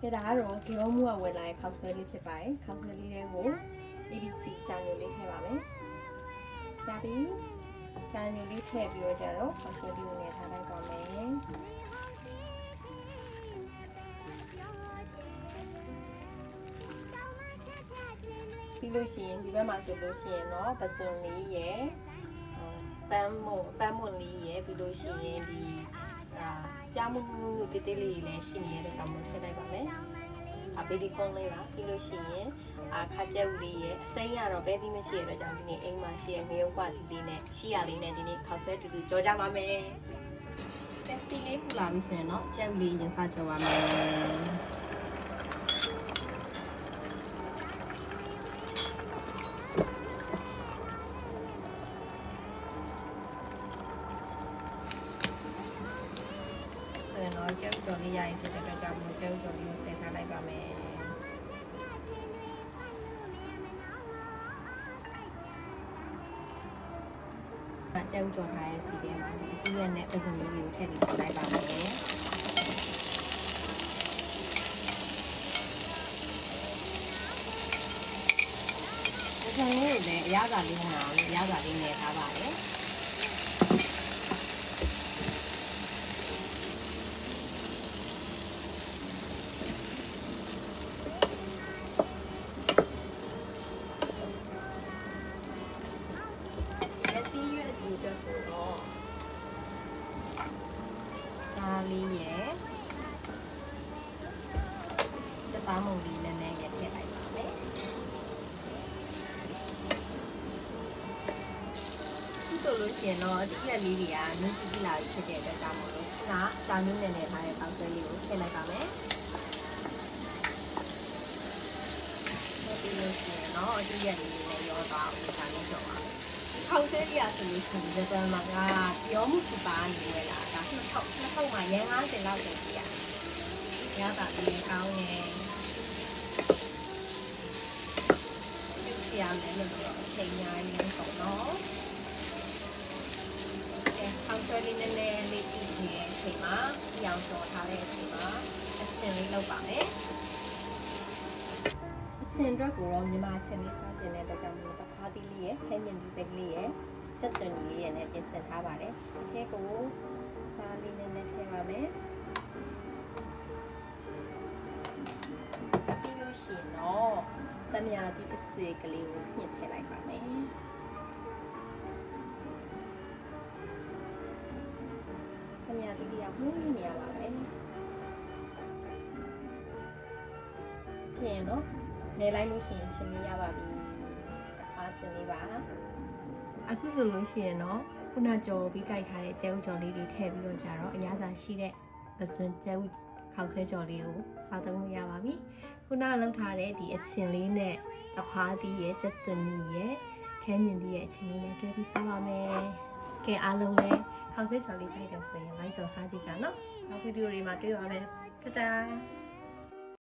ကဲဒါကတော့ဂီရောမှုကဝင်လာတဲ့ခောက်ဆွဲလေးဖြစ်ပါတယ်ခောက်ဆွဲလေးတွေကို ABC ကြာညိုလေးထည့်ပါမယ်ရပြီကြာညိုလေးထည့်ပြီးတော့ကြတော့ခောက်ဆွဲလေးကိုနေထားလိုက်ပါမယ်ပြီးလို့ရှိရင်ဒီဘက်မှာဆိုလို့ရှိရင်တော့ပစွန်လေးရယ်ပန်းမွန်လေးရယ်ပြီးလို့ရှိရင်ဒီပြမှုတေးသေးလေးလည်းရှိနေရတဲ့ကောင်မျိုးထည့်လိုက်ပါမယ်ဘီဒီကွန်လေးပါပြီးလို့ရှိရင်ခါကျက်ဦးလေးရယ်အစိမ်းကတော့ဘဲသီးမရှိရတော့ကြောင့်ဒီနေ့အိမ်မှာရှိရငရုတ်ကွာဒီလေးနဲ့ရှိရလေးနဲ့ဒီနေ့ခောက်ဆွဲတူတူကြောကြပါမယ်တက်စီလေးပူလာပြီဆိုရင်တော့ကျက်ဦးလေးရင်စားကြောပါမယ်တော့ကျုပ်တော်လေးရရင်ဖြစ်တဲ့အတွက်ကြောင့်မို့ကျုပ်တော်လေးကိုဆဲထားလိုက်ပါမယ်ကျုပ်ကြော်ထားတဲ့စီထဲမှာဒီအရွက်နဲ့ပစုံလေးကိုထည့်ပြီးပို့လိုက်ပါမယ်ပစုံလေးကိုလည်းအရသာလေးနဲ့အောင်အရသာလေးနဲ့ထားပါတယ်လေးရယ်စသားမုံလေးနည်းနည်းရထည့်လိုက်ပါမယ်ဒီဆိုလို့ရှိရင်တော့ဒီရက်လေးတွေကနုစီလာဖြစ်တဲ့အတွက်ကြောင့်မို့လို့ဒါစာမျိုးနဲ့နဲ့ထားတဲ့ပေါက်ဆွဲလေးကိုထည့်လိုက်ပါမယ်ပြီးလို့ရှိရင်တော့ဒီရက်လေးနဲ့ရောသွားအောင်ဒါလေးကြော်ပါခေါင်းဆွဲလေးရဆိုလို့ရှိရင်ဒီဘက်မှာကပြောမှုစပါနေရလားဒါ2000မှာရန်50လောက်တည်းကြီးရတာလေးကောင်းနေရမယ်လို့တော့အချိန်များရင်းပေါ့နော်ခေါင်းဆွဲလေးနည်းနည်းလေးပြီးနေတဲ့အချိန်မှာရောင်ချော်ထားတဲ့အချိန်မှာအချင်းလေးလောက်ပါမယ်အချင်းအတွက်ကိုတော့မြန်မာချင်းလေးစားခြင်းတဲ့အတွက်ကြောင့်မျိုးတခါသီးလေးရယ်ဟဲညင်ဒီစိတ်လေးရယ်ချက်သွန်လေးရယ်နဲ့ပြင်ဆင်ထားပါတယ်အထဲကိုစားလေးနဲ့ထည့်ပါမယ်ပြီးလို့ရှိရင်တော့တမယာသီးအစေကလေးကိုညှစ်ထည့်လိုက်ပါမယ်တမယာသီးလေးကမှုန်းနေရပါပဲရှင်တော့နေလိုက်လို့ရှိရင်ချင်းလေးရပါပြီတခါချင်းလေးပါအခုဆိုလို့ရှိရင်တော့ခုနကြော်ပြီးကြိုက်ထားတဲ့ကျဲဥကြော်လေးတွေထည့်ပြီးတော့ကြတော့အရသာရှိတဲ့ပဇွန်ကျဲဥခောက်ဆွဲကြော်လေးကိုစားသုံးလို့ရပါပြီခုနလောက်ထားတဲ့ဒီအချင်လေးနဲ့တခွားသီးရဲ့ချက်သွန်ကြီးရဲ့ခဲမြင်သီးရဲ့အချင်လေးနဲ့တွဲပြီးစားပါမယ်ကဲအားလုံးလည်းခောက်ဆွဲကြော်လေးကြိုက်တယ်ဆိုရင်လိုက်ကြော်စားကြည့်ကြနော်နောက်ဗီဒီယိုတွေမှာတွေ့ပါမယ်တတား